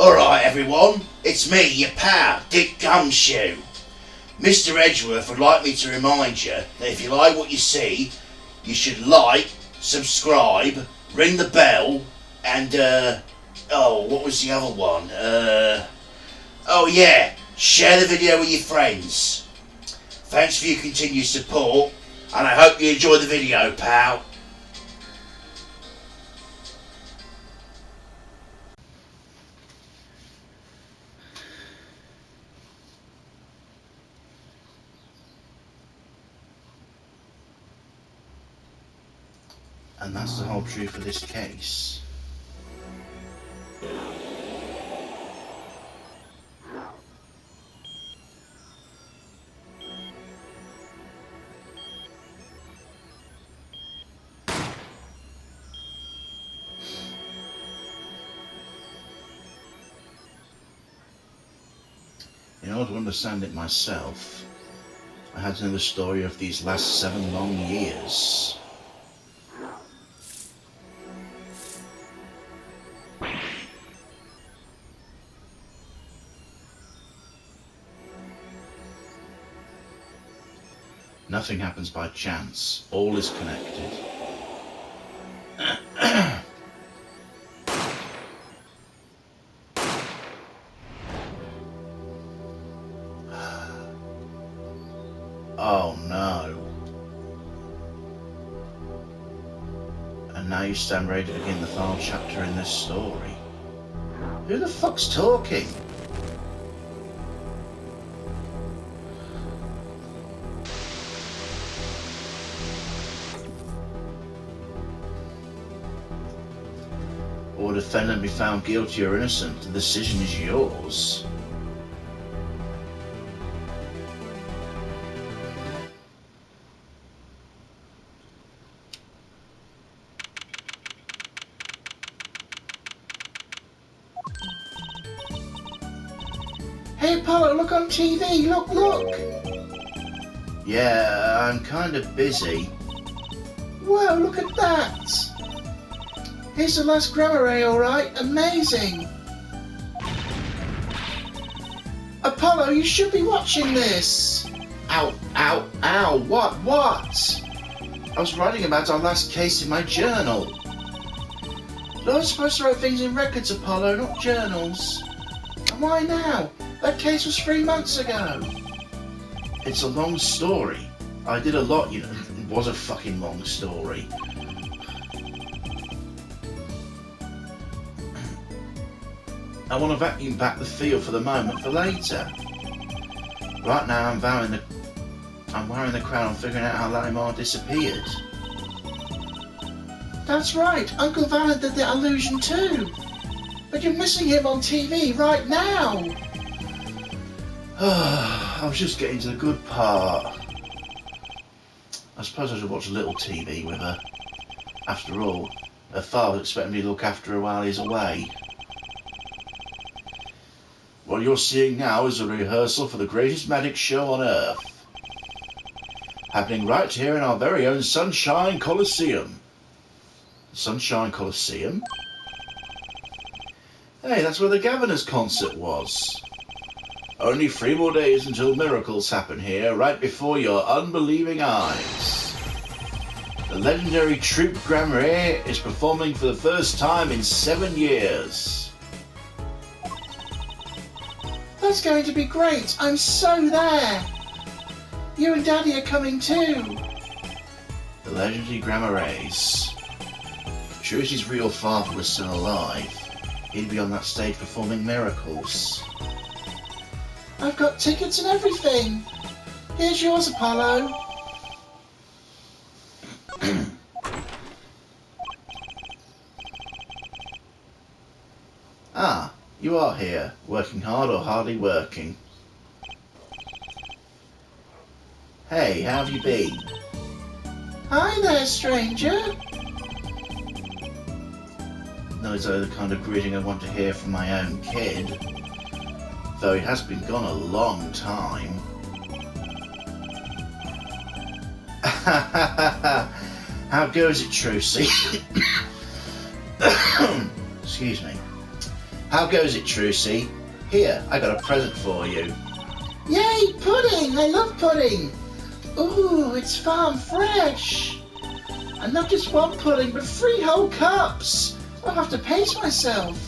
Alright everyone, it's me, your pal, Dick Gumshoe. Mr. Edgeworth would like me to remind you that if you like what you see, you should like, subscribe, ring the bell, and what was the other one? Share the video with your friends. Thanks for your continued support, and I hope you enjoy the video, pal. And that's the whole truth of this case. In order to understand it myself, I had to know the story of these last 7 long years. Nothing happens by chance. All is connected. Oh no. And now you stand ready to begin the final chapter in this story. Who the fuck's talking? Or defendant be found guilty or innocent, the decision is yours. Hey Apollo, look on TV, look! Yeah, I'm kind of busy. Whoa, look at that! Here's the last grammar ray, alright? Amazing! Apollo, you should be watching this! Ow, what? I was writing about our last case in my journal. But I was supposed to write things in records, Apollo, not journals. And why now? That case was 3 months ago. It's a long story. I did a lot, you know. It was a fucking long story. I want to vacuum back the feel for the moment for later. Right now I'm wearing the crown and figuring out how Larimar disappeared. That's right, Uncle Valent did the illusion too. But you're missing him on TV right now. I was just getting to the good part. I suppose I should watch a little TV with her. After all, her father expected me to look after her while he's away. What you're seeing now is a rehearsal for the greatest magic show on Earth. Happening right here in our very own Sunshine Coliseum. Sunshine Coliseum? Hey, that's where the Governor's concert was. Only 3 more days until miracles happen here, right before your unbelieving eyes. The legendary troupe Grammar is performing for the first time in 7 years. That's going to be great. I'm so there. You and Daddy are coming too. The legendary Grammarays. If Trucy's real father was still alive, he'd be on that stage performing miracles. I've got tickets and everything. Here's yours, Apollo. Ah, you are here, working hard or hardly working. Hey, how have you been? Hi there, stranger. Not exactly the kind of greeting I want to hear from my own kid. Though he has been gone a long time. How goes it, Trucy? Excuse me. How goes it, Trucy? Here, I got a present for you. Yay, pudding! I love pudding! Ooh, it's farm fresh! And not just one pudding, but 3 whole cups! I'll have to pace myself.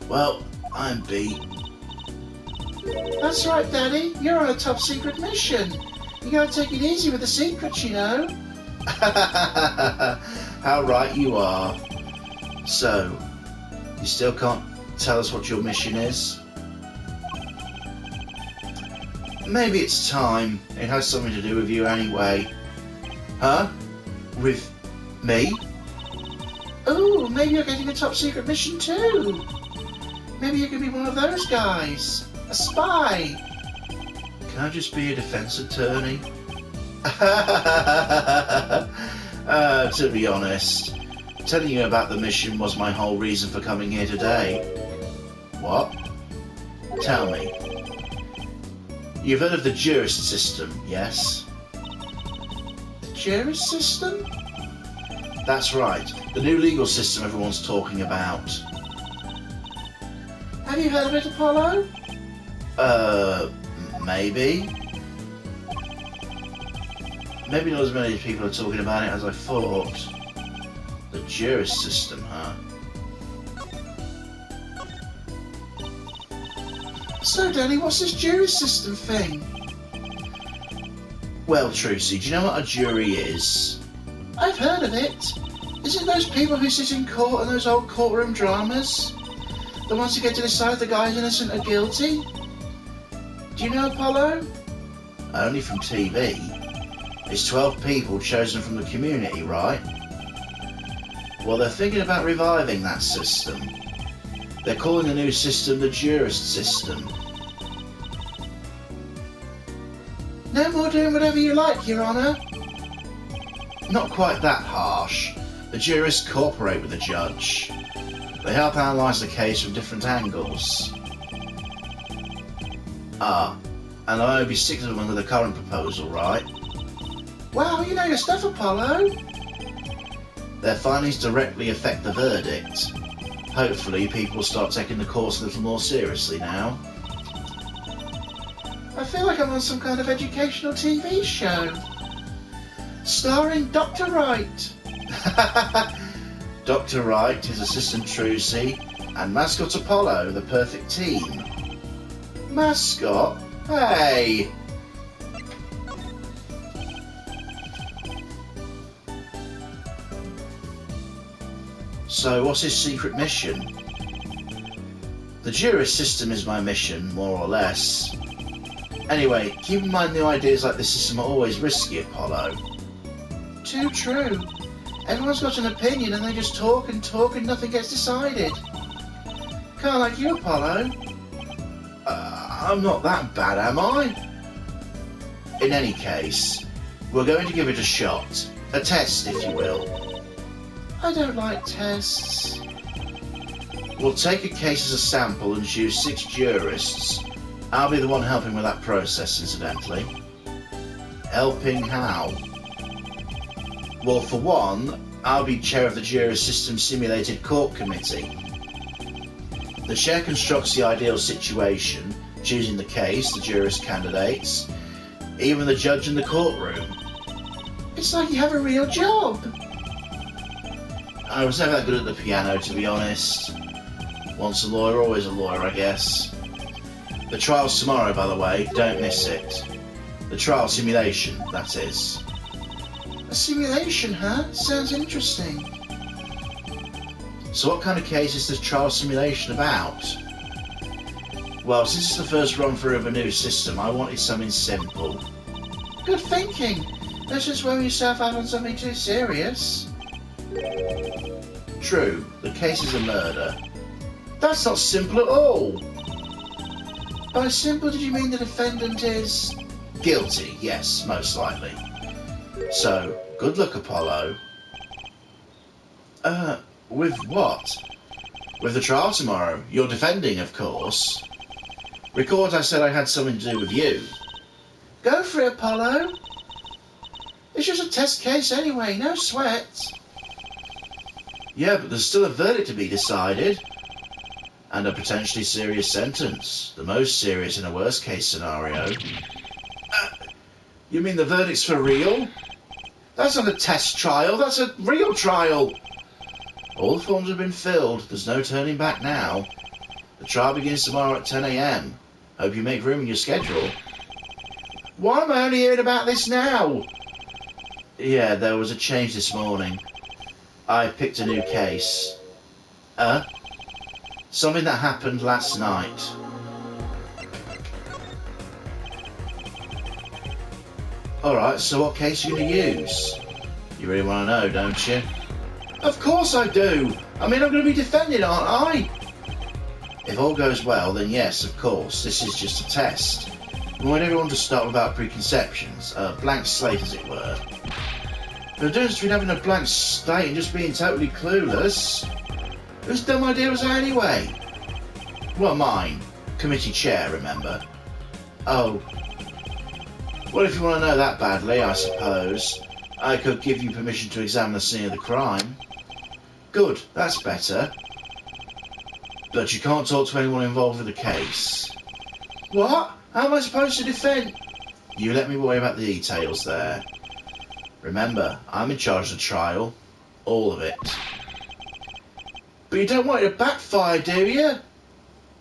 Well, I'm beat. That's right, Daddy. You're on a top secret mission. You gotta take it easy with the secrets, you know. How right you are. So, you still can't tell us what your mission is? Maybe it's time. It has something to do with you anyway. Huh? With me? Ooh, maybe you're getting a top secret mission too. Maybe you could be one of those guys. A spy. Can I just be a defense attorney? To be honest, telling you about the mission was my whole reason for coming here today. What? Tell me. You've heard of the jurist system, yes? The jurist system? That's right, the new legal system everyone's talking about. Have you heard of it, Apollo? Maybe? Maybe not as many people are talking about it as I thought. The jurist system, huh? So, Danny, what's this jurist system thing? Well, Trucy, do you know what a jury is? I've heard of it. Is it those people who sit in court in those old courtroom dramas? The ones who get to decide if the guy's innocent or guilty? Do you know, Apollo? Only from TV. It's 12 people chosen from the community, right? Well, they're thinking about reviving that system. They're calling the new system the jurist system. No more doing whatever you like, Your Honour. Not quite that harsh. The jurists cooperate with the judge. They help analyse the case from different angles. Ah, and I'll be sticking to them with the current proposal, right? Wow, you know your stuff, Apollo. Their findings directly affect the verdict. Hopefully, people will start taking the course a little more seriously now. I feel like I'm on some kind of educational TV show. Starring Dr. Wright. Dr. Wright, his assistant Trucy, and mascot Apollo, the perfect team. Mascot? Hey! So, what's his secret mission? The jurist system is my mission, more or less. Anyway, keep in mind the ideas like this system are always risky, Apollo. Too true. Everyone's got an opinion and they just talk and nothing gets decided. Kinda like you, Apollo. I'm not that bad, am I? In any case, we're going to give it a shot. A test, if you will. I don't like tests. We'll take a case as a sample and choose 6 jurists. I'll be the one helping with that process, incidentally. Helping how? Well, for one, I'll be chair of the jurist system simulated court committee. The chair constructs the ideal situation, choosing the case, the jurist candidates, even the judge in the courtroom. It's like you have a real job. I was never that good at the piano, to be honest. Once a lawyer, always a lawyer, I guess. The trial's tomorrow, by the way, don't miss it. The trial simulation, that is. A simulation, huh? Sounds interesting. So what kind of case is this trial simulation about? Well, since it's the first run through of a new system, I wanted something simple. Good thinking. Let's just worry yourself out on something too serious. True, the case is a murder. That's not simple at all. By simple, did you mean the defendant is... Guilty, yes, most likely. So, good luck, Apollo. With what? With the trial tomorrow. You're defending, of course. Record I said I had something to do with you. Go for it, Apollo. It's just a test case anyway, no sweat. Yeah, but there's still a verdict to be decided. and a potentially serious sentence. The most serious in a worst case scenario. You mean the verdict's for real? That's not a test trial, that's a real trial. All the forms have been filled, there's no turning back now. The trial begins tomorrow at 10 a.m. Hope you make room in your schedule. Why am I only hearing about this now? Yeah, there was a change this morning. I picked a new case. Something that happened last night. Alright, so what case are you going to use? You really want to know, don't you? Of course I do. I mean, I'm going to be defending, aren't I? If all goes well, then yes, of course. This is just a test. We want everyone to start without preconceptions. A blank slate, as it were. The difference between having a blank slate and just being totally clueless. Whose dumb idea was that anyway? Well, mine. Committee chair, remember? Oh. Well, if you want to know that badly, I suppose, I could give you permission to examine the scene of the crime. Good, that's better. But you can't talk to anyone involved with the case. What? How am I supposed to defend? You let me worry about the details there. Remember, I'm in charge of the trial. All of it. But you don't want it to backfire, do you?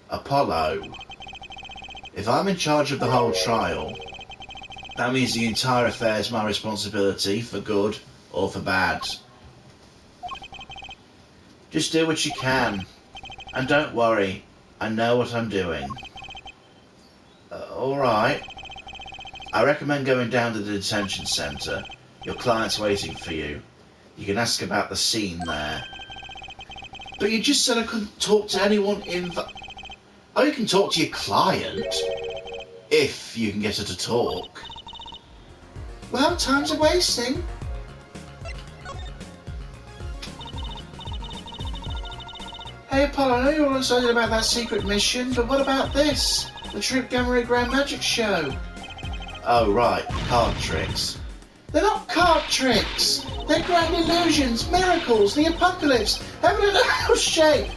Apollo. If I'm in charge of the whole trial, that means the entire affair is my responsibility, for good or for bad. Just do what you can. And don't worry, I know what I'm doing. Alright. I recommend going down to the detention centre. Your client's waiting for you. You can ask about the scene there. But you just said I couldn't talk to anyone in the... Oh, you can talk to your client. If you can get her to talk. Well, time's a wasting. Hey Apollo, I know you're all excited about that secret mission, but what about this? The Troop Gamma Ray Grand Magic Show. Oh right, card tricks. They're not card tricks. They're grand illusions, miracles, the apocalypse, heaven and earth shape.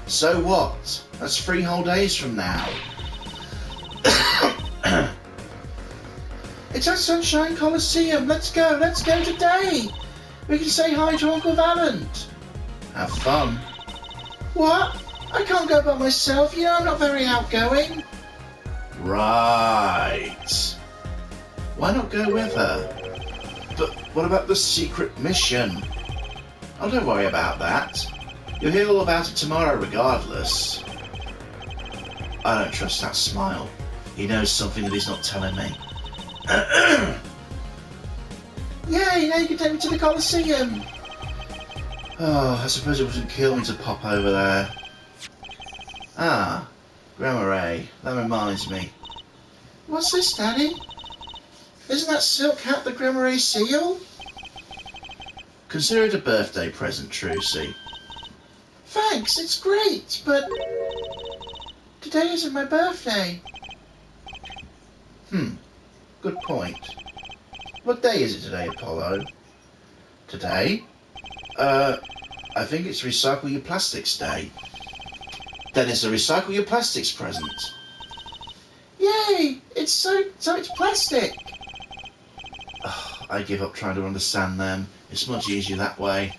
So what? That's 3 whole days from now. It's at Sunshine Coliseum. Let's go today. We can say hi to Uncle Valent. Have fun. What? I can't go by myself, you know I'm not very outgoing. Right. Why not go with her? But what about the secret mission? Oh, don't worry about that. You'll hear all about it tomorrow regardless. I don't trust that smile. He knows something that he's not telling me. Yay, now you can take me to the Coliseum. Oh, I suppose it wouldn't kill me to pop over there. Ah, Gamma Ray, that reminds me. What's this, Daddy? Isn't that silk hat the Gamma Ray seal? Consider it a birthday present, Trucy. Thanks, it's great, but today isn't my birthday. Good point. What day is it today, Apollo? Today? I think it's Recycle Your Plastics Day. Then it's a Recycle Your Plastics present. Yay! It's it's plastic. Oh, I give up trying to understand them. It's much easier that way.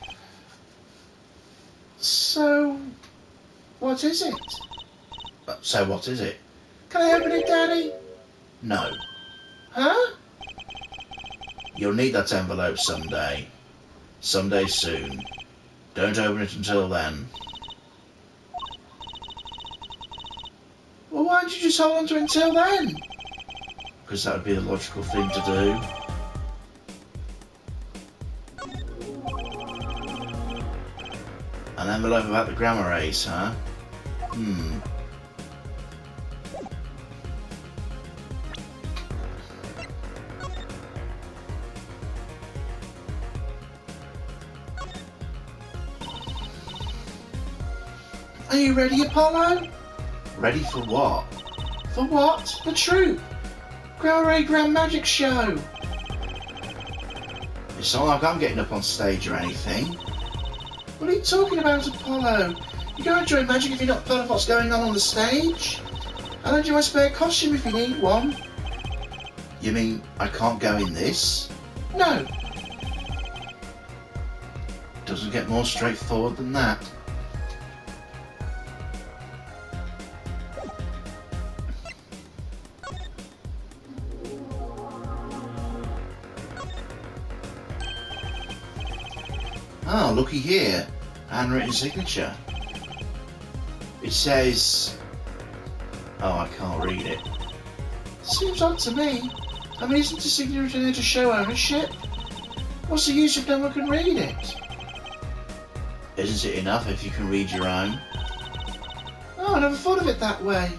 So, what is it? So what is it? Can I open it, Daddy? No. Huh? You'll need that envelope someday. Someday soon. Don't open it until then. Well, why don't you just hold on to it until then? Because that would be the logical thing to do. An envelope about the Gamma Rays, huh? Are you ready, Apollo? Ready for what? For what? The troop. Gamma Ray Grand Magic Show. It's not like I'm getting up on stage or anything. What are you talking about, Apollo? You can't enjoy magic if you're not part of what's going on the stage. I'll lend you my spare costume if you need one. You mean I can't go in this? No. Doesn't get more straightforward than that. Oh, looky here. Handwritten signature. It says... Oh, I can't read it. Seems odd to me. I mean, isn't the signature there to show ownership? What's the use if no one can read it? Isn't it enough if you can read your own? Oh, I never thought of it that way.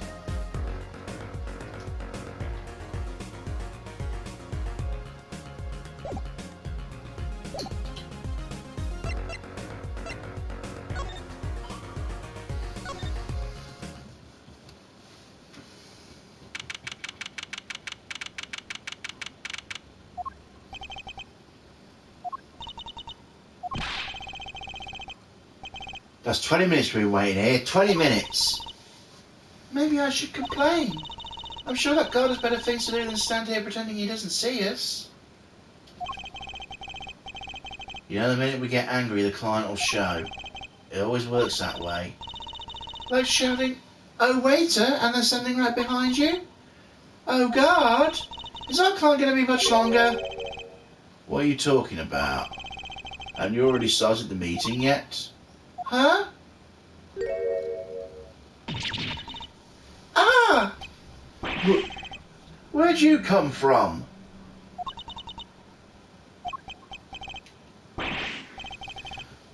That's 20 minutes we've been waiting here. 20 minutes! Maybe I should complain. I'm sure that God has better things to do than stand here pretending he doesn't see us. You know, the minute we get angry, the client will show. It always works that way. Like shouting, "Oh waiter," and they're standing right behind you? Oh God! Is our client going to be much longer? What are you talking about? Haven't you already started the meeting yet? Huh? Ah! Where'd you come from?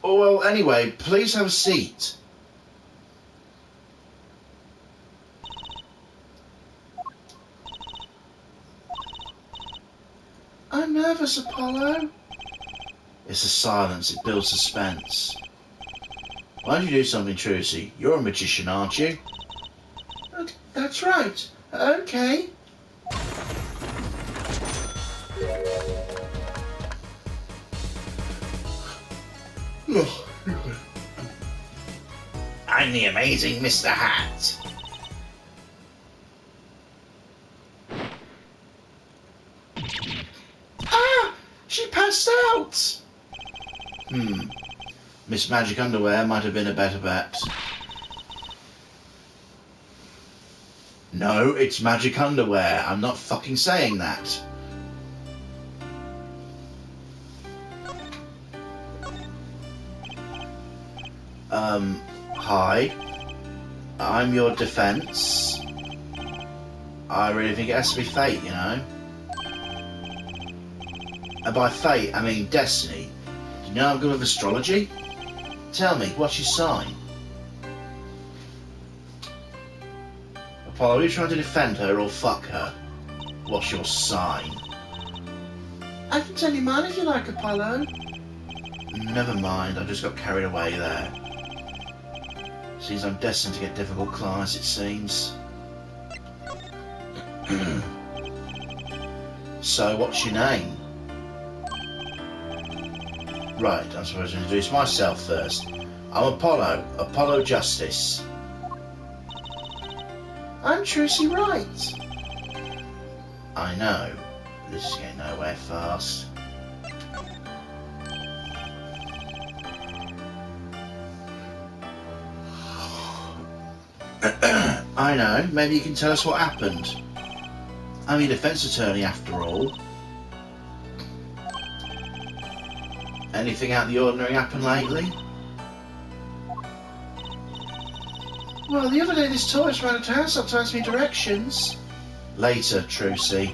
Oh, well, anyway, please have a seat. I'm nervous, Apollo. It's the silence, it builds suspense. Why don't you do something, Trucy? You're a magician, aren't you? That's right. Okay. I'm the amazing Mr. Hat. Ah! She passed out! Miss Magic Underwear might have been a better bet. No, it's Magic Underwear. I'm not fucking saying that. Hi. I'm your defense. I really think it has to be fate, you know? And by fate, I mean destiny. Do you know I'm good with astrology? Tell me, what's your sign? Apollo, are you trying to defend her or fuck her? What's your sign? I can tell you mine if you like, Apollo. Never mind, I just got carried away there. Seems I'm destined to get difficult clients, it seems. So, what's your name? Right, I'm supposed to introduce myself first. I'm Apollo, Apollo Justice. I'm Trucy Wright. I know, this is getting nowhere fast. I know, maybe you can tell us what happened. I'm your defense attorney after all. Anything out of the ordinary happened lately? Well, the other day this tourist ran a town stop to ask me directions. Later, Trucy.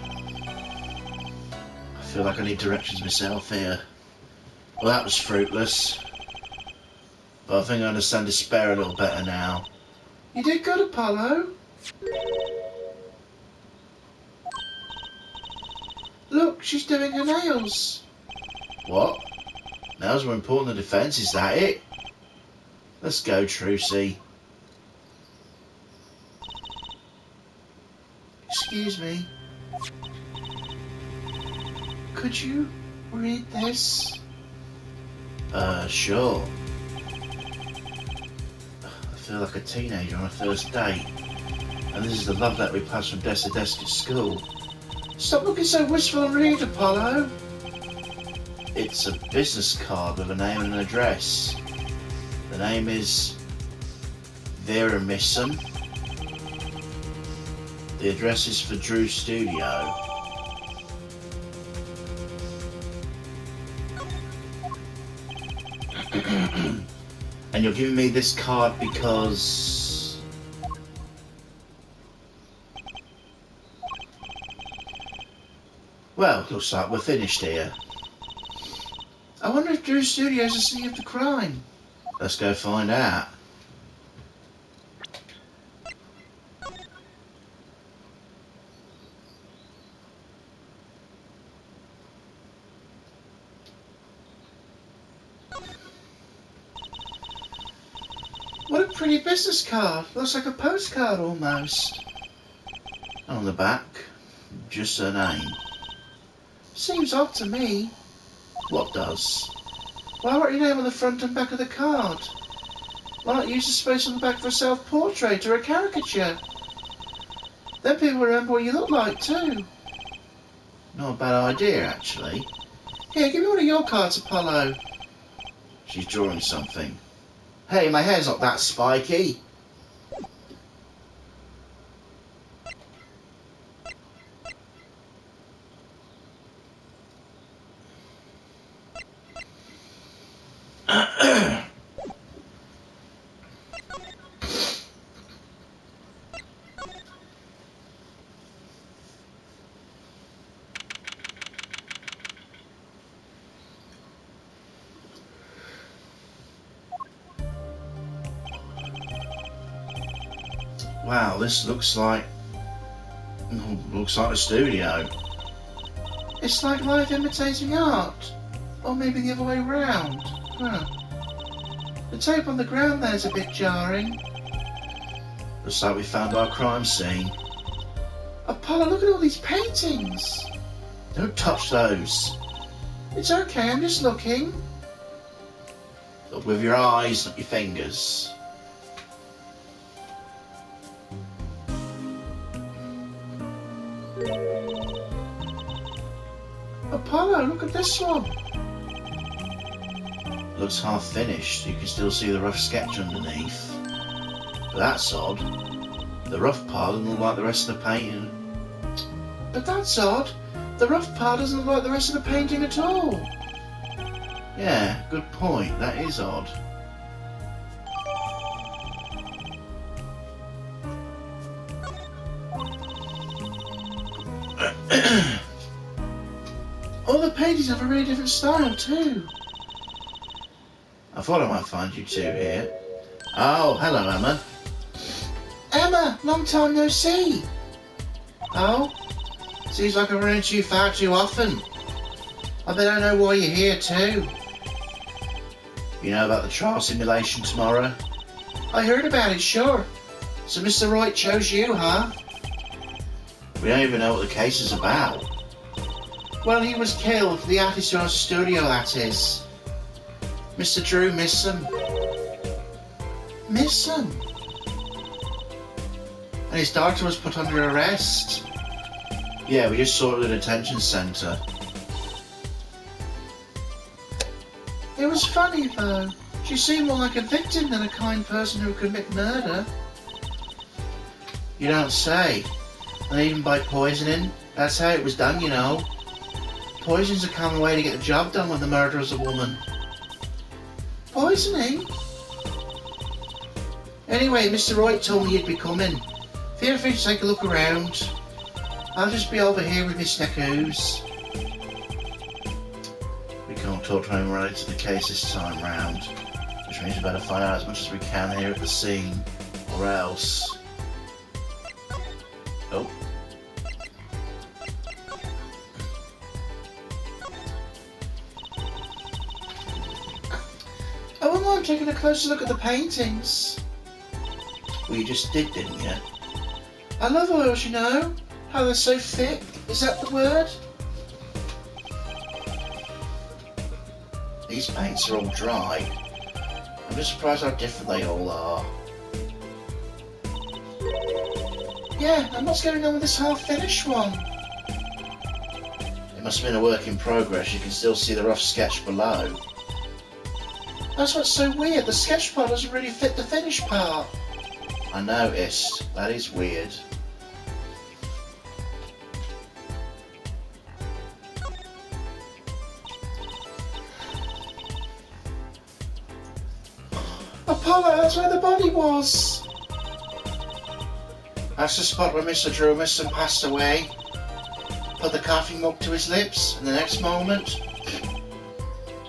I feel like I need directions myself here. Well, that was fruitless. But I think I understand despair a little better now. You did good, Apollo. Look, she's doing her nails. What? Nails were important in defence, is that it? Let's go, Trucy. Excuse me. Could you read this? Sure. feel like a teenager on a first date. And this is the love letter we passed from desk to desk at school. Stop looking so wistful and read, Apollo. It's a business card with a name and an address. The name is Vera Missum. The address is for Drew's studio. And you're giving me this card because... Well, looks like we're finished here. I wonder if Drew's studio is the scene of the crime. Let's go find out. What a pretty business card. Looks like a postcard almost. On the back, just her name. Seems odd to me. What does? Why won't your name on the front and back of the card? Why not use the space on the back for a self-portrait or a caricature? Then people remember what you look like too. Not a bad idea, actually. Here, give me one of your cards, Apollo. She's drawing something. Hey, my hair's not that spiky. Wow, this looks like a studio. It's like life imitating art. Or maybe the other way round. Huh. The tape on the ground there's a bit jarring. Looks like we found our crime scene. Apollo, look at all these paintings. Don't touch those. It's okay, I'm just looking. Look with your eyes, not your fingers. Apollo, look at this one. Looks half finished. You can still see the rough sketch underneath. But that's odd. The rough part doesn't look like the rest of the painting. But that's odd. The rough part doesn't look like the rest of the painting at all. Yeah, good point. That is odd. All the paintings have a really different style too. I thought I might find you two here. Oh, hello, Emma. Emma, long time no see. Oh? Seems like I run into you far too often. I bet I know why you're here too. You know about the trial simulation tomorrow? I heard about it, sure. So Mr. Wright chose you, huh? We don't even know what the case is about. Well, he was killed, the artist who owns the studio, that is. Mr. Drew Missum. Missum? And his daughter was put under arrest. Yeah, we just saw it at the detention centre. It was funny, though. She seemed more like a victim than a kind person who would commit murder. You don't say. And even by poisoning. That's how it was done, you know. Poison's a common way to get the job done when the murderer's a woman. Poisoning? Anyway, Mr. Wright told me you'd be coming. Feel free to take a look around. I'll just be over here with my sneakers. We can't talk to anyone related to the case this time round, which means we better find out as much as we can here at the scene, or else... Oh. I wouldn't mind taking a closer look at the paintings. Well, you just did, didn't you? I love oils, you know. How they're so thick. Is that the word? These paints are all dry. I'm just surprised how different they all are. Yeah, and what's going on with this half-finished one? It must have been a work in progress. You can still see the rough sketch below. That's what's so weird. The sketch part doesn't really fit the finished part. I noticed. That is weird. Apollo, that's where the body was. That's the spot where Mr. Drewmison passed away. Put the coffee mug to his lips, and the next moment,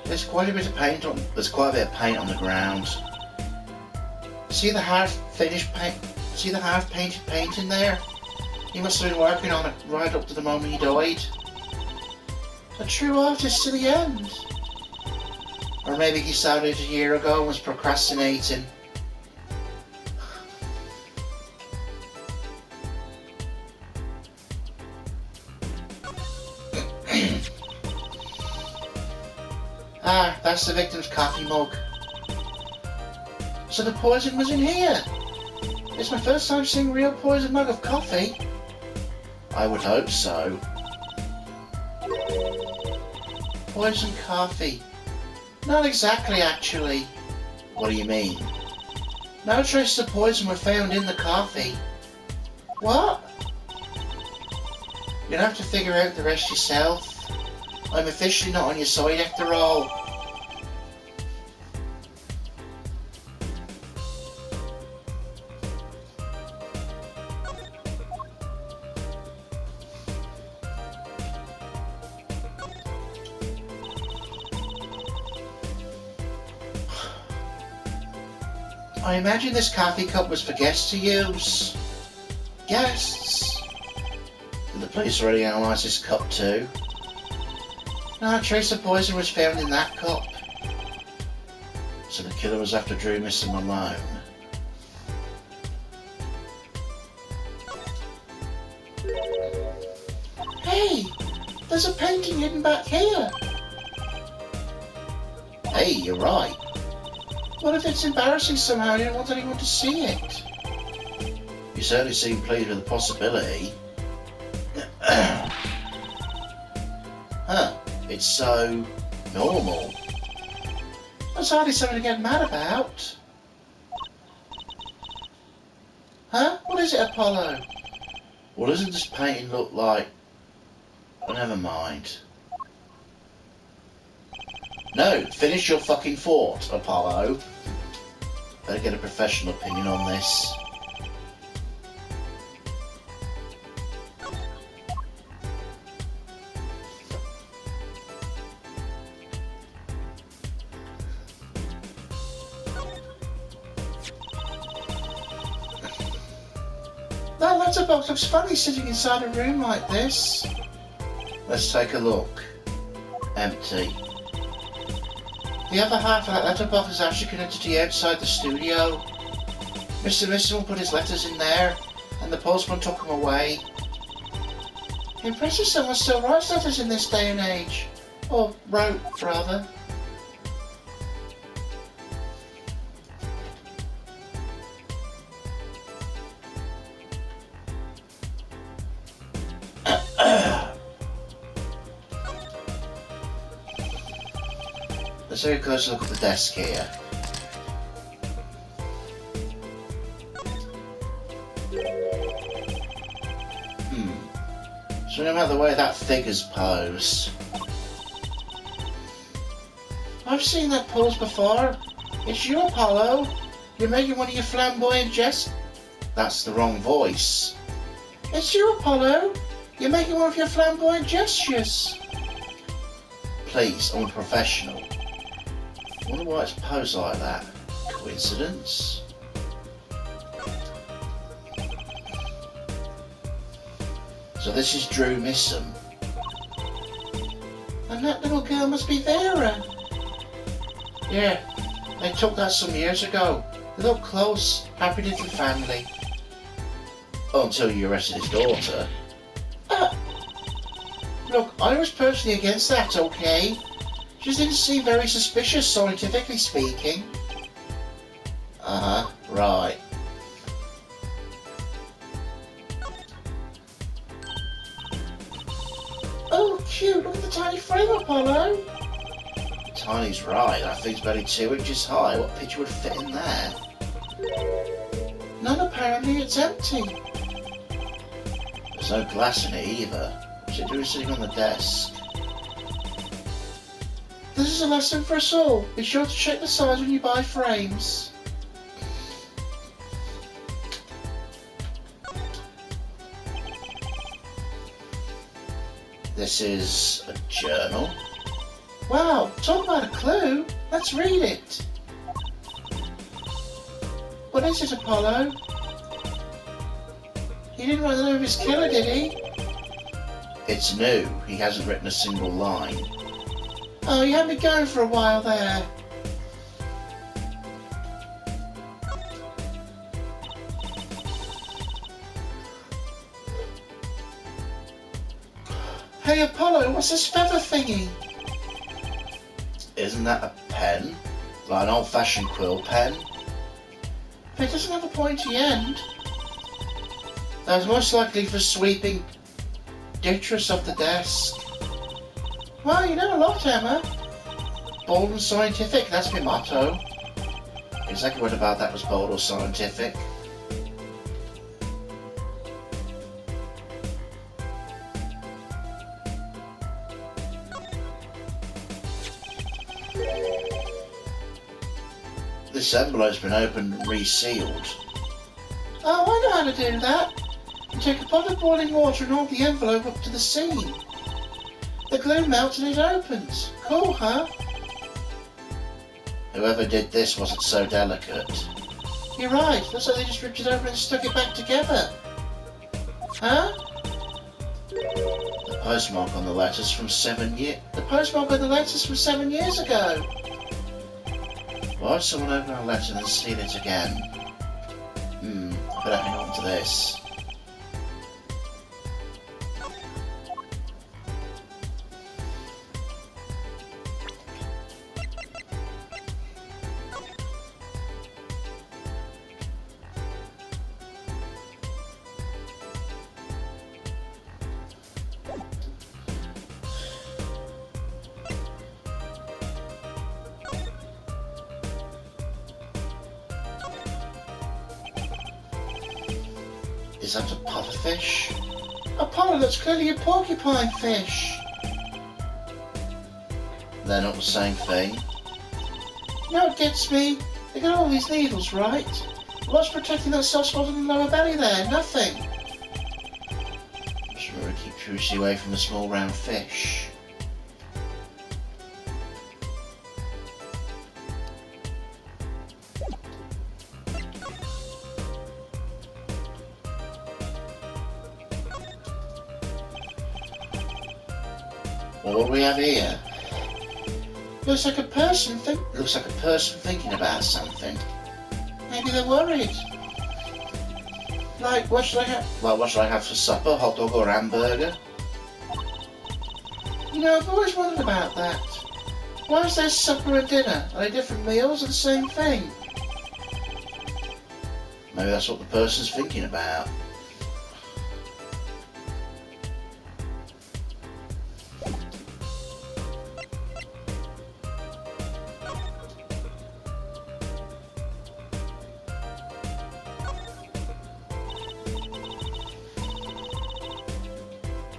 there's quite a bit of paint on the ground. See the half-finished paint? See the half-painted paint in there? He must have been working on it right up to the moment he died. A true artist to the end. Or maybe he started a year ago and was procrastinating. Ah, that's the victim's coffee mug. So the poison was in here. It's my first time seeing a real poison mug of coffee. I would hope so. Poison coffee. Not exactly, actually. What do you mean? No traces of poison were found in the coffee. What? You'll have to figure out the rest yourself. I'm officially not on your side after all. I imagine this coffee cup was for guests to use. Guests? Did the police already analyse this cup too? No trace of poison was found in that cup. So the killer was after Drewmison alone. Hey! There's a painting hidden back here. Hey, you're right. What if it's embarrassing somehow and you don't want anyone to see it? You certainly seem pleased with the possibility. Huh, it's so normal. That's hardly something to get mad about. Huh? What is it, Apollo? Well, doesn't this painting look like... Oh, never mind. No, finish your fucking thought, Apollo. Better get a professional opinion on this. That letterbox looks funny sitting inside a room like this. Let's take a look. Empty. The other half of that letterbox is actually connected to the outside the studio. Mr. Missile put his letters in there, and the postman took them away. Impressive someone still writes letters in this day and age. Or wrote, rather. Let's take a closer look at the desk here. Something about the way that figure's posed. I've seen that pose before. It's you, Apollo. You're making one of your flamboyant gestures. That's the wrong voice. It's you, Apollo. You're making one of your flamboyant gestures. Please, I'm a professional. I wonder why it's posed like that. Coincidence? So this is Drewmison. And that little girl must be Vera. Yeah, they took that some years ago. They look close, happy little family. Until you arrested his daughter. Look, I was personally against that, okay? She didn't seem very suspicious, scientifically speaking. Uh-huh, right. frame, Apollo. Tiny's right, that thing's barely 2 inches high. What picture would fit in there? None, apparently. It's empty. There's no glass in it either. What's it doing sitting on the desk? This is a lesson for us all. Be sure to check the size when you buy frames. This is a journal. Wow, talk about a clue. Let's read it. What is it, Apollo? He didn't write the name of his killer, did he? It's new. He hasn't written a single line. Oh, you had me going for a while there. Hey, Apollo, what's this feather thingy? Isn't that a pen? Like an old-fashioned quill pen? It doesn't have a pointy end. That was most likely for sweeping detritus off the desk. Well, you know a lot, Emma. Bold and scientific, that's my motto. Exactly what about that was bold or scientific? This envelope's been opened and resealed. Oh, I know how to do that. You take a pot of boiling water and hold the envelope up to the seam. The glue melts and it opens. Cool, huh? Whoever did this wasn't so delicate. You're right. Looks like they just ripped it over and stuck it back together. Huh? The postmark on the letter's from 7 years. The postmark on the letter's from 7 years ago. Why would someone open a letter and then steal it again? I better hang on to this. Is that a pufferfish? Apollo, that's clearly a porcupine fish. They're not the same thing. Now it gets me. They got all these needles, right? What's protecting that soft spot in the lower belly there? Nothing. Just remember to keep Trucy away from the small round fish. Well, what do we have here? Looks like a person Looks like a person thinking about something. Maybe they're worried. Like, what should I have? Well, what should I have for supper? Hot dog or hamburger? You know, I've always wondered about that. Why is there supper and dinner? Are they different meals or the same thing? Maybe that's what the person's thinking about.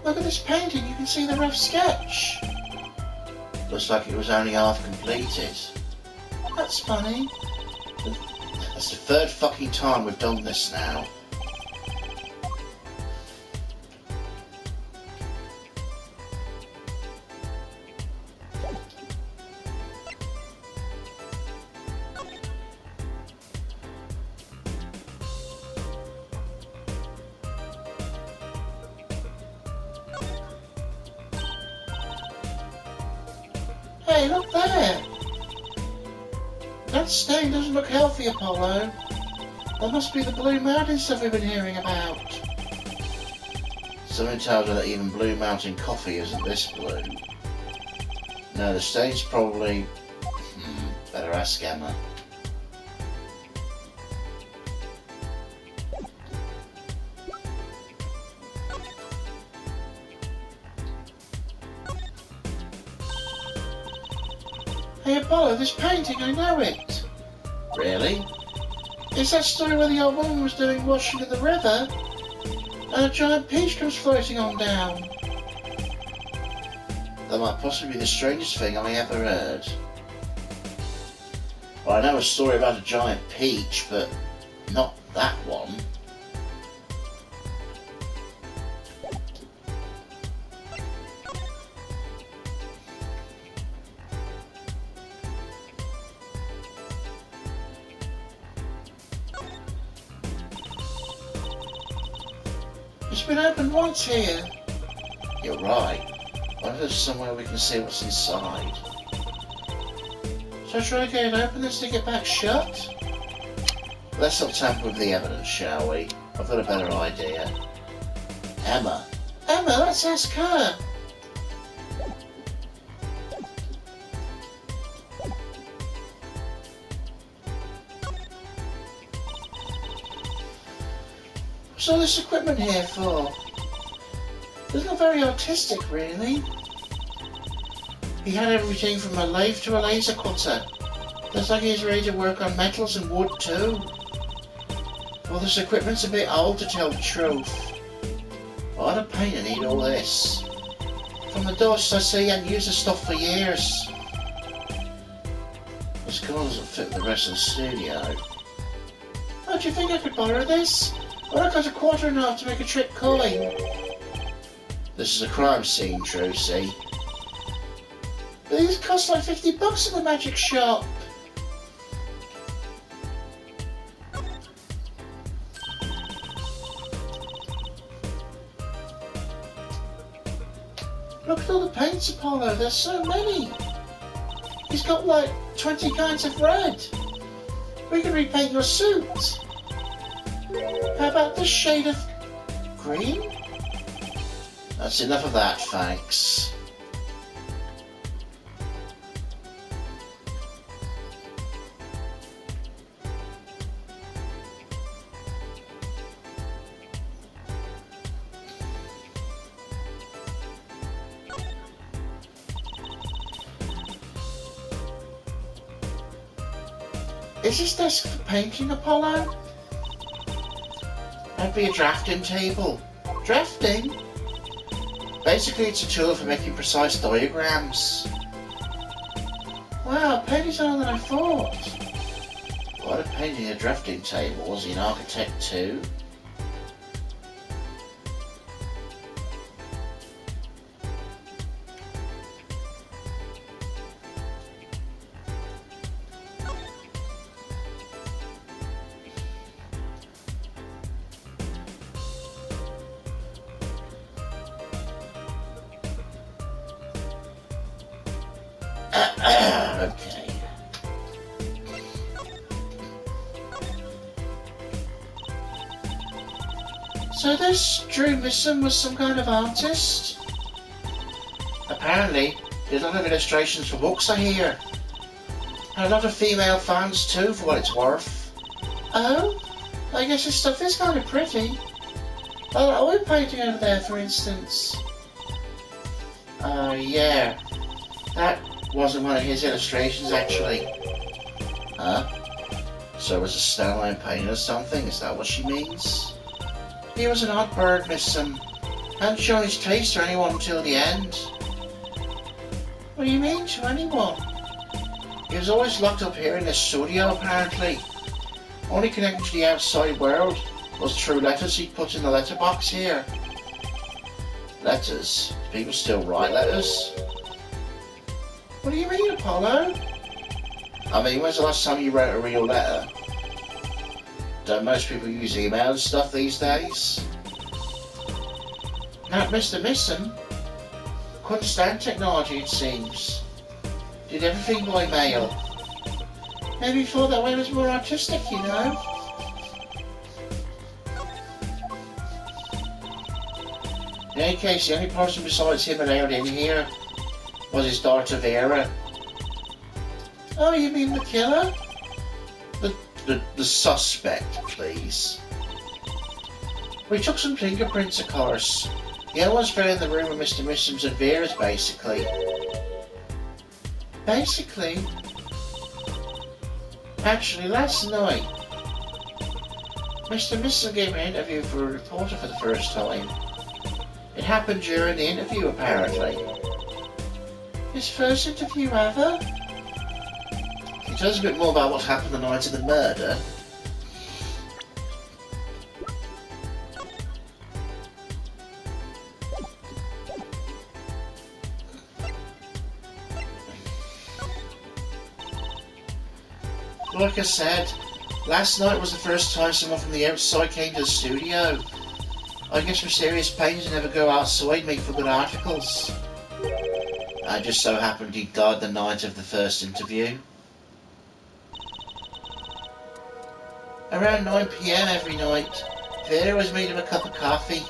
Look at this painting, you can see the rough sketch. Looks like it was only half completed. That's funny. That's the third fucking time we've done this now. Hey, look there! That stain doesn't look healthy, Apollo. That must be the Blue Mountain stuff we've been hearing about. Something tells me that even Blue Mountain coffee isn't this blue. No, the stain's probably... better ask Emma. Hey Apollo, this painting, I know it. Really? It's that story where the old woman was doing washing in the river and a giant peach comes floating on down. That might possibly be the strangest thing I ever heard. Well, I know a story about a giant peach, but not that one. It's been opened once here. You're right. I wonder if there's somewhere we can see what's inside. Shall I try to get it open and stick it back shut? Let's not tamper with the evidence, shall we? I've got a better idea. Emma. Emma, let's ask her. What's all this equipment here for? It's not very artistic, really. He had everything from a lathe to a laser cutter. Looks like he's ready to work on metals and wood too. Well, this equipment's a bit old to tell the truth. Why the painter need all this? From the dust, I see he hadn't used the stuff for years. This car doesn't fit the rest of the studio. Oh, do you think I could borrow this? Well, I got a quarter and a half to make a trick coin. This is a crime scene, Trucy. But these cost like $50 in the magic shop. Look at all the paints, Apollo. There's so many. He's got like 20 kinds of red. We can repaint your suit. How about this shade of green? That's enough of that, thanks. Is this desk for painting, Apollo? That'd be a drafting table. Drafting? Basically, it's a tool for making precise diagrams. Wow, painting's harder than I thought. What a painting a drafting table. Was he an architect too? Okay. So this Drew Misson was some kind of artist? Apparently, did a lot of illustrations for books, I hear. And a lot of female fans too, for what it's worth. Oh? I guess his stuff is kind of pretty. Oh, we're painting over there, for instance. Yeah. That wasn't one of his illustrations, actually. Huh? So it was a stone painting or something? Is that what she means? He was an odd bird, Misson. Hadn't shown his taste to anyone until the end. What do you mean, to anyone? He was always locked up here in this studio, apparently. Only connected to the outside world was through letters he'd put in the letterbox here. Letters? Do people still write letters? What do you mean, Apollo? I mean, when's the last time you wrote a real letter? Don't most people use email and stuff these days? Not Mr. Misson. Couldn't stand technology, it seems. Did everything by mail. Maybe he thought that way was more artistic, you know? In any case, the only person besides him allowed in here was his daughter Vera. Oh, you mean the killer? The suspect, please. We took some fingerprints, of course. The other one's found in the room with Mr. Missums and Vera's, basically. Basically, actually last night, Mr. Missile gave me an interview for a reporter for the first time. It happened during the interview, apparently. His first interview ever? He tells us a bit more about what happened the night of the murder. Like I said, last night was the first time someone from the outside came to the studio. I guess for serious pains you never go outside, make for good articles. I just so happened he died the night of the first interview. Around 9 PM every night, Vera always made him a cup of coffee.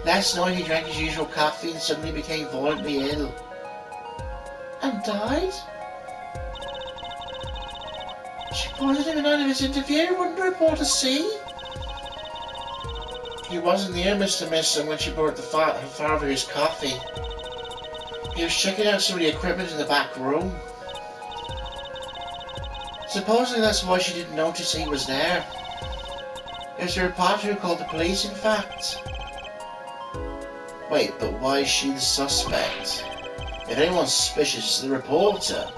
Last night he drank his usual coffee and suddenly became violently ill. And died? She pointed him in out of his interview, wouldn't the reporter see? He wasn't near Mr. Misson when she brought her father his coffee. He was checking out some of the equipment in the back room. Supposedly that's why she didn't notice he was there. It was the reporter who called the police, in fact. Wait, but why is she the suspect? If anyone's suspicious, it's the reporter.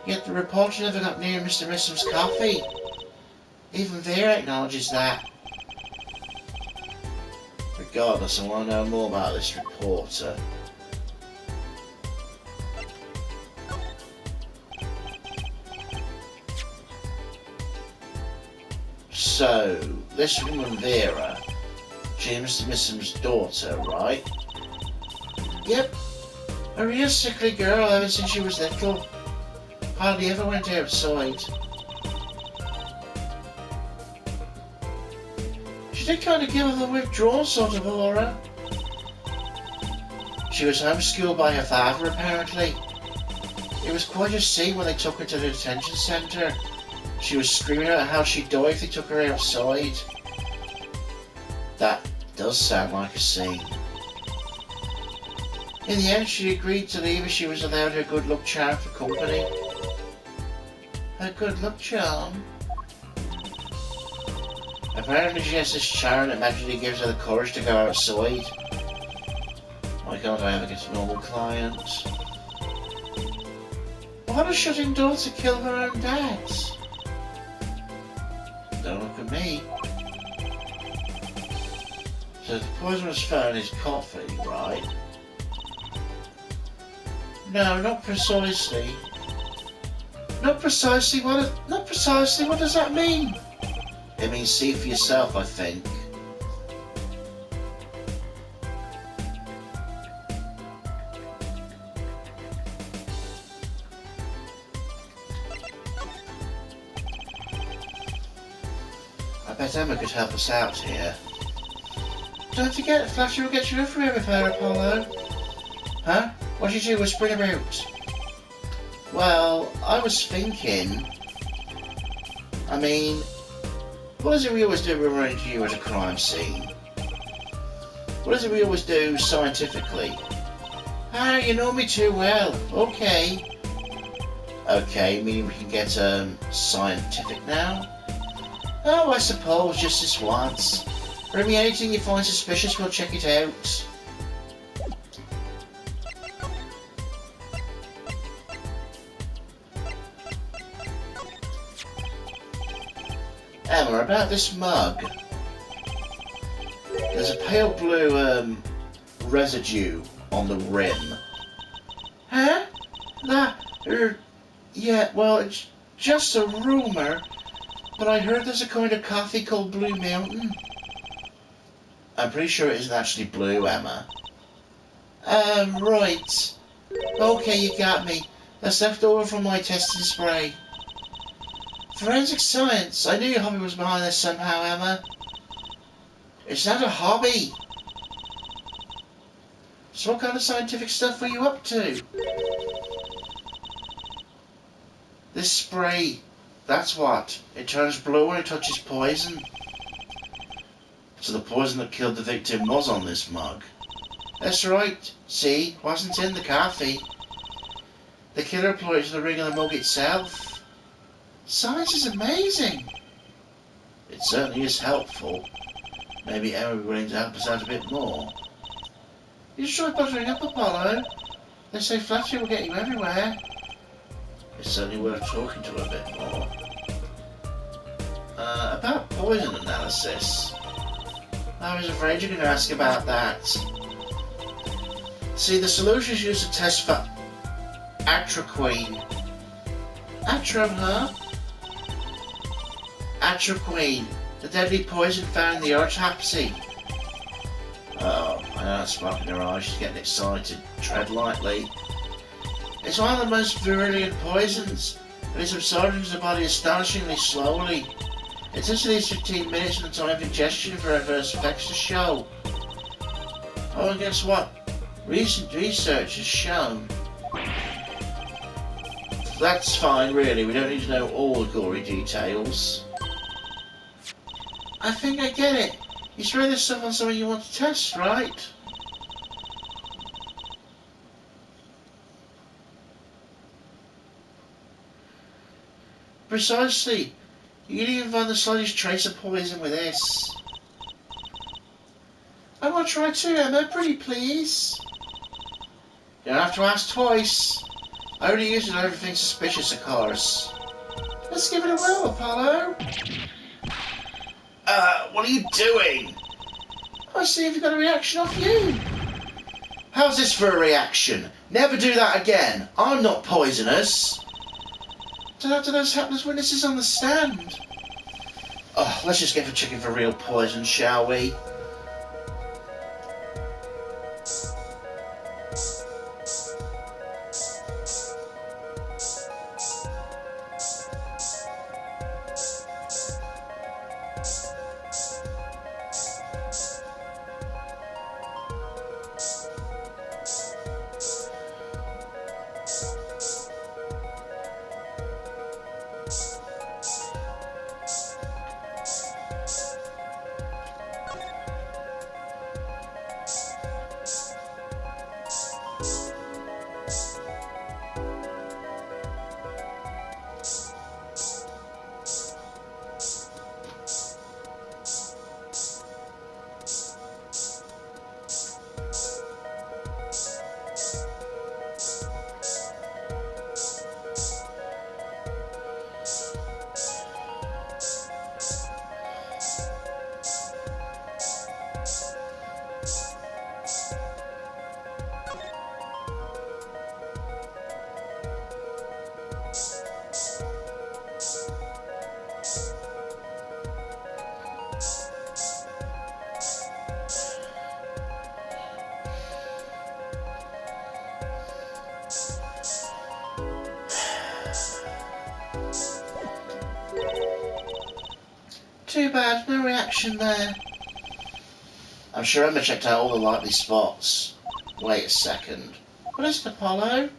Yet the reporter never got near Mr. Missum's coffee. Even Vera acknowledges that. Regardless, I want to know more about this reporter. So, this woman Vera, she's Mr. Missum's daughter, right? Yep. A real sickly girl ever since she was little. Hardly ever went outside. She did kind of give her the withdrawn sort of aura. She was homeschooled by her father, apparently. It was quite a scene when they took her to the detention centre. She was screaming out how she'd die if they took her outside. That does sound like a scene. In the end, she agreed to leave as she was allowed her good luck charm for company. Her good luck charm? Apparently she has this charm that magically gives her the courage to go outside. Why can't I ever get a normal client? Why does shutting doors to kill her own dad? Don't look at me. So the poison was found in his coffee, right? No, not precisely. Not precisely what does that mean? It means see for yourself, I think. I bet Emma could help us out here. Don't forget, Flashy will get you everywhere with her, Apollo. Huh? What did you do whispering about? Well, I was thinking... I mean, what is it we always do when we're running you at a crime scene? What is it we always do scientifically? Ah, you know me too well. Okay. Okay, meaning we can get scientific now? Oh, I suppose, just this once. Bring me anything you find suspicious, we'll check it out. Emma, about this mug. There's a pale blue residue on the rim. Huh? Yeah, well, it's just a rumour, but I heard there's a kind of coffee called Blue Mountain. I'm pretty sure it isn't actually blue, Emma. Right. Okay, you got me. That's left over from my testing spray. Forensic science. I knew your hobby was behind this somehow, Emma. It's not a hobby. So what kind of scientific stuff were you up to? This spray. That's what. It turns blue when it touches poison. So the poison that killed the victim was on this mug. That's right. See, wasn't in the coffee. The killer applied it to the ring on the mug itself. Science is amazing. It certainly is helpful. Maybe Emma would be willing to help us out a bit more. You should try buttering up, Apollo. They say flattery will get you everywhere. It's certainly worth talking to her a bit more. About poison analysis. I was afraid you were going to ask about that. See, the solutions used to test for atraquine. Atraquine, the deadly poison found in the autopsy. Oh, I know that spark in her eye. She's getting excited. Tread lightly. It's one of the most virulent poisons, but it's absorbed into the body astonishingly slowly. It takes at least 15 minutes from the time of ingestion for adverse effects to show. Oh, and guess what? Recent research has shown. That's fine, really. We don't need to know all the gory details. I think I get it. You spray this stuff on something you want to test, right? Precisely. You didn't even find the slightest trace of poison with this. I want to try too, Emma. Pretty please. You don't have to ask twice. I only use it on everything suspicious, of course. Let's give it a whirl, Apollo. What are you doing? I'll see if you've got a reaction off you. How's this for a reaction? Never do that again. I'm not poisonous. Don't have to those hapless witnesses on the stand. Oh, let's just get for checking for real poison, shall we? Too bad, no reaction there. I'm sure Emma checked out all the likely spots. Wait a second. What is it, Apollo?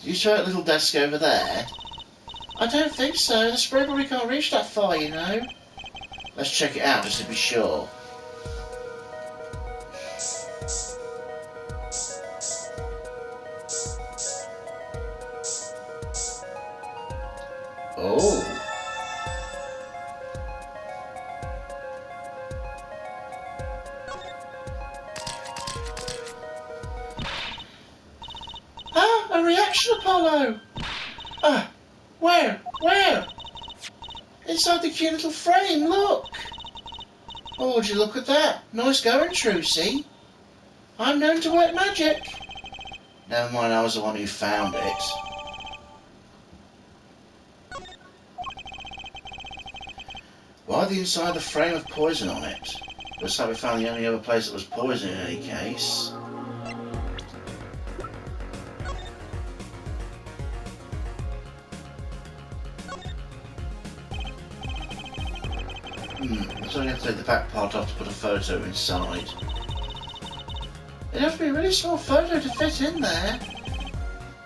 You saw that little desk over there? I don't think so. The spray probably can't reach that far, you know. Let's check it out just to be sure. Oh. Ah, a reaction, Apollo! Where? Inside the cute little frame, look! Oh, would you look at that? Nice going, Trucy. I'm known to work magic. Never mind, I was the one who found it. Why the inside of the frame of poison on it? Looks like we found the only other place that was poison in any case. So I have to take the back part off to put a photo inside. It'd have to be a really small photo to fit in there.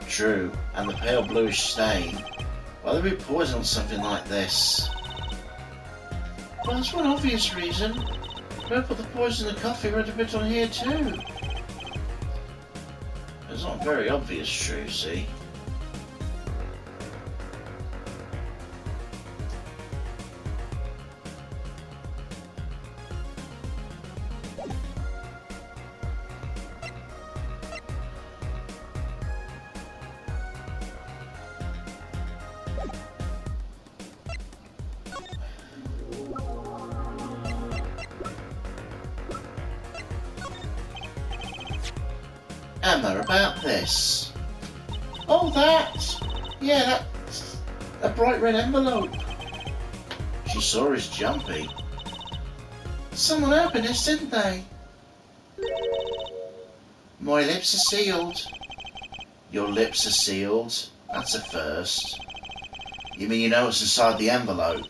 True, and the pale bluish stain. Why would there be poison on something like this? Well, that's one obvious reason. We'll put the poison in the coffee right a bit on here too. It's not very obvious, Trucy. Emma, about this. Oh, that! Yeah, that's a bright red envelope. She saw his jumpy. Someone opened this, didn't they? My lips are sealed. Your lips are sealed. That's a first. You mean you know what's inside the envelope?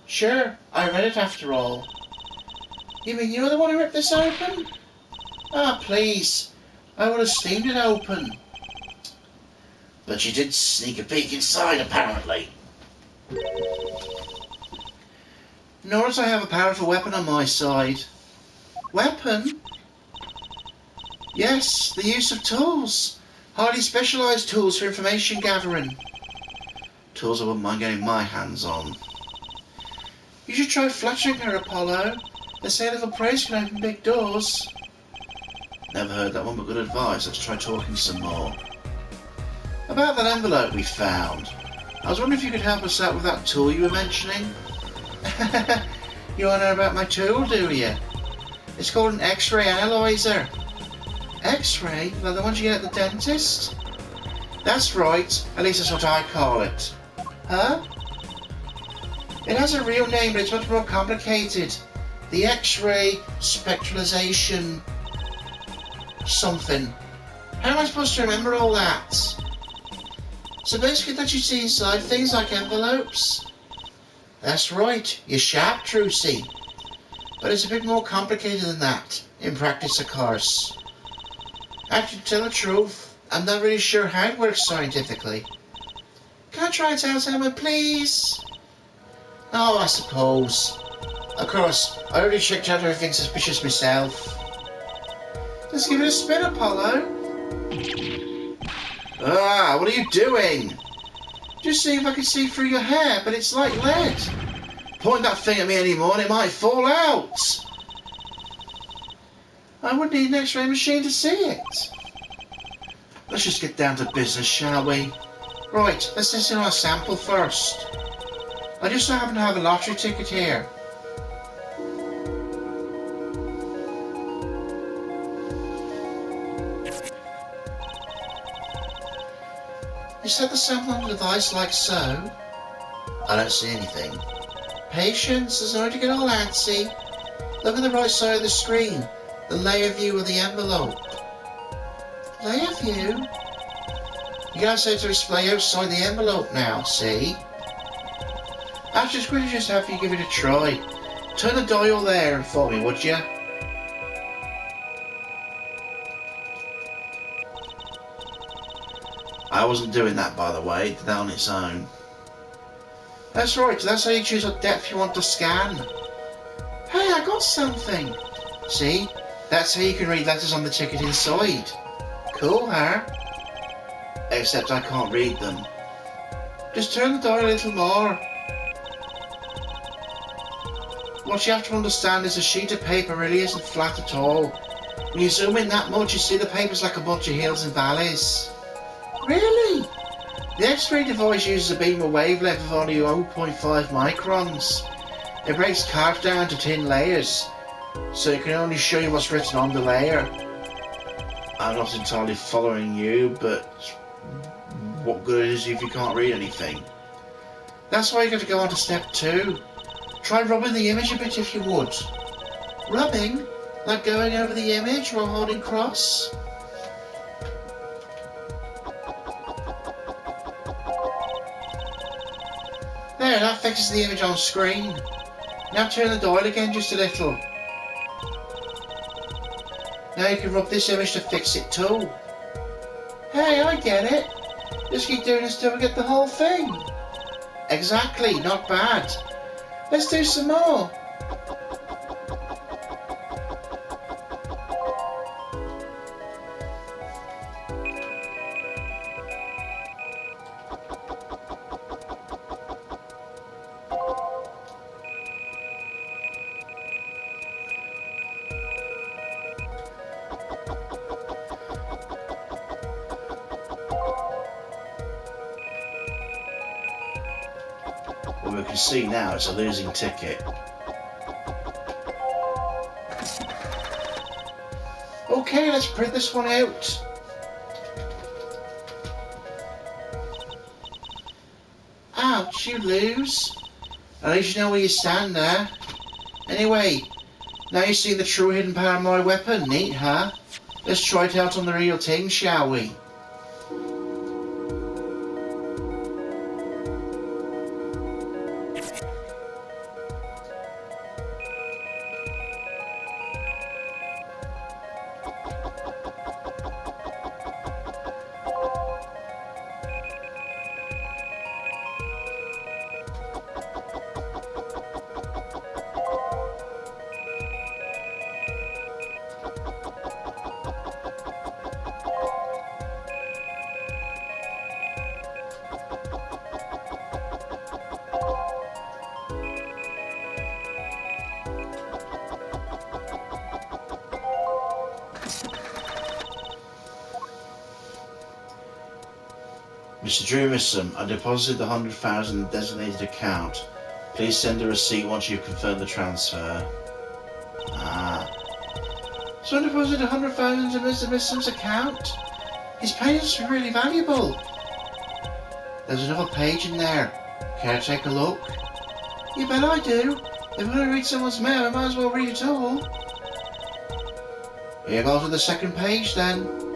Sure, I read it after all. You mean you're the one who ripped this open? Ah, please. I would have steamed it open. But you did sneak a peek inside, apparently. Nor does I have a powerful weapon on my side. Weapon? Yes, the use of tools. Highly specialised tools for information gathering. Tools I wouldn't mind getting my hands on. You should try flattering her, Apollo. They say a little praise can open big doors. Never heard that one, but good advice. Let's try talking some more. About that envelope we found, I was wondering if you could help us out with that tool you were mentioning. You want to know about my tool, do you? It's called an X-ray analyzer. X-ray? Like the ones you get at the dentist? That's right, at least that's what I call it. Huh? It has a real name, but it's much more complicated. The X-ray spectralization something. How am I supposed to remember all that? So basically that you see inside things like envelopes. That's right, you're sharp, Trucy. But it's a bit more complicated than that, in practice of course. Actually, to tell the truth, I'm not really sure how it works scientifically. Can I try it out, Emma, please? Oh, I suppose. Of course, I already checked out everything suspicious myself. Let's give it a spin, Apollo. Ah, what are you doing? Just see if I can see through your hair, but it's like lead. Point that thing at me anymore and it might fall out. I would need an X-ray machine to see it. Let's just get down to business, shall we? Right, let's test in our sample first. I just so happen to have a lottery ticket here. You set the sample on the device like so. I don't see anything. Patience, there's no need to get all antsy. Look at the right side of the screen, the layer view of the envelope. Layer view? You gotta set it to display outside the envelope now, see? Actually, it's going to just have you give it a try. Turn the dial there for me, would you? I wasn't doing that, by the way. It did that on its own. That's right, that's how you choose what depth you want to scan. Hey, I got something. See? That's how you can read letters on the ticket inside. Cool, huh? Except I can't read them. Just turn the dial a little more. What you have to understand is a sheet of paper really isn't flat at all. When you zoom in that much, you see the paper's like a bunch of hills and valleys. Really? The X-ray device uses a beam of wavelength of only 0.5 microns. It breaks cards down to thin layers, so it can only show you what's written on the layer. I'm not entirely following you, but what good is it if you can't read anything? That's why you got to go on to step 2. Try rubbing the image a bit if you would. Rubbing? Like going over the image while holding cross? There, that fixes the image on screen. Now turn the dial again just a little. Now you can rub this image to fix it too. Hey, I get it. Just keep doing this till we get the whole thing. Exactly, not bad. Let's do some more. But we can see now it's a losing ticket. Okay, let's print this one out. Ouch, you lose. At least you know where you stand there. Anyway, now you've seen the true hidden power of my weapon. Neat, huh? Let's try it out on the real thing, shall we? Mr. Drewmissum, I deposited the 100,000 in the designated account. Please send a receipt once you've confirmed the transfer. Ah. So I deposited 100,000 to Mr. Missum's account? His payments are really valuable. There's another page in there. Care to take a look? You bet I do. If I'm going to read someone's mail, I might as well read it all. Here goes to the second page then.